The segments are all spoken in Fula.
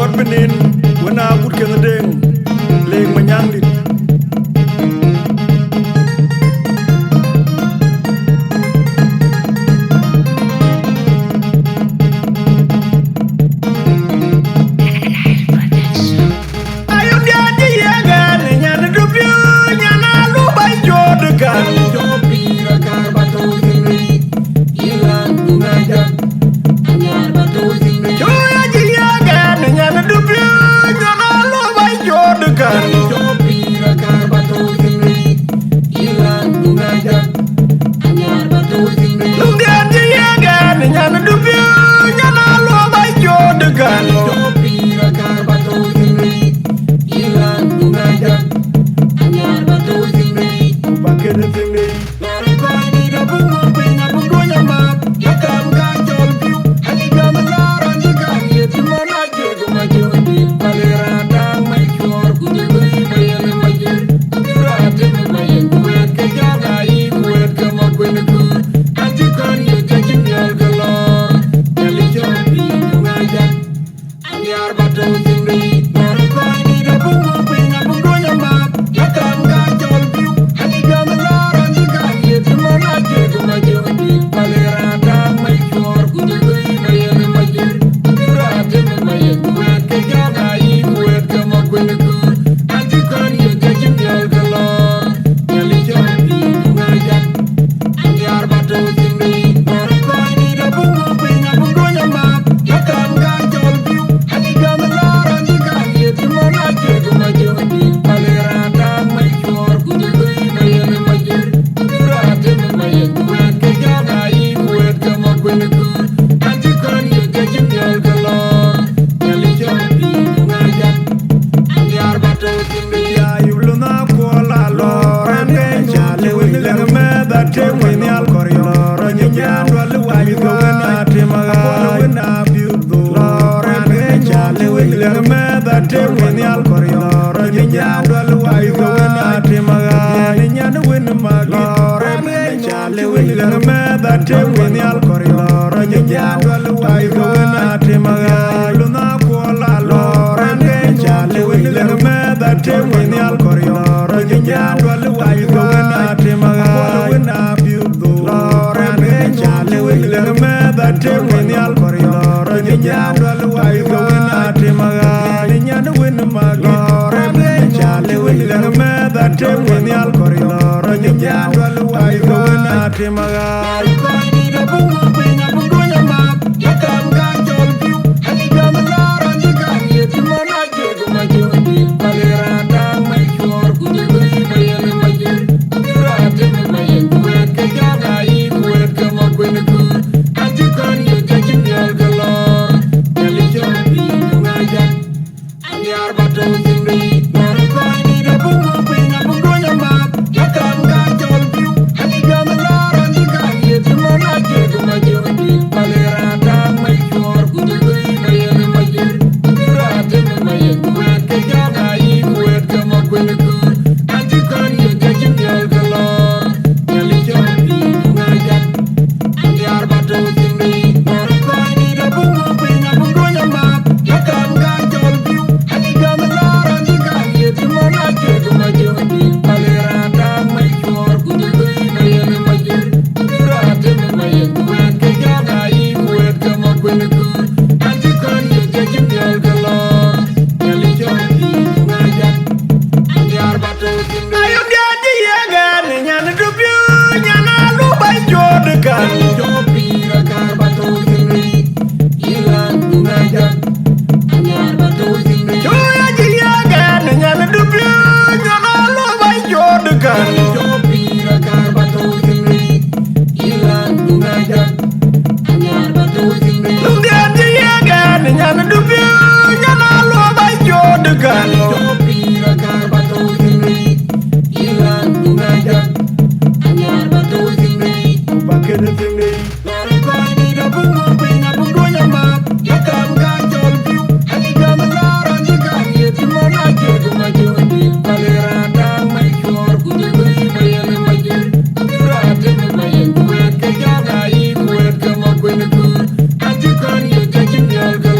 God benin wana gut ken deng leg manyang dit When the good, I took on you, taking the alcohol.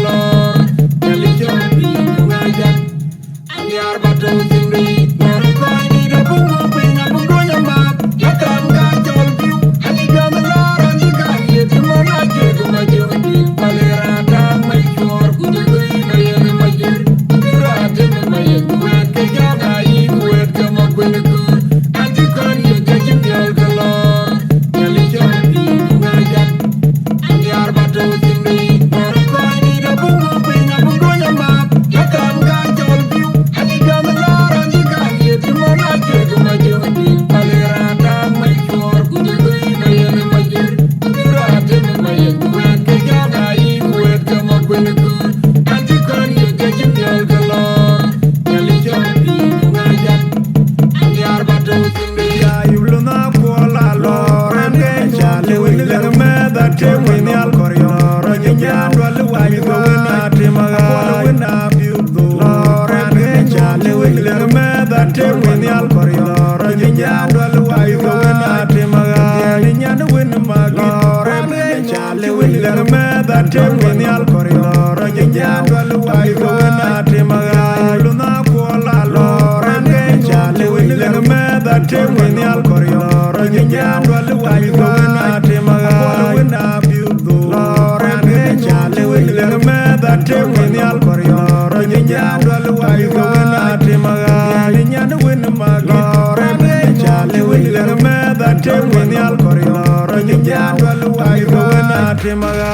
nyan dwal wa mi go na timaga na biudo ran ge chale wile me da te wen yal koridor nyan dwal wa mi go na timaga nyan wen ma ran ge chale wile me da te wen yal koridor nyan dwal wa mi go na timaga luna ko la ran ge chale wile me da te wen yal koridor nyan dwal wa mi go na timaga na biudo ran ge chale wile me da te wen yal koridor nyan dwal wa mi go na timaga nyan wen ma ran ge chale wile me da te wen yal koridor nyan dwal wa mi go na timaga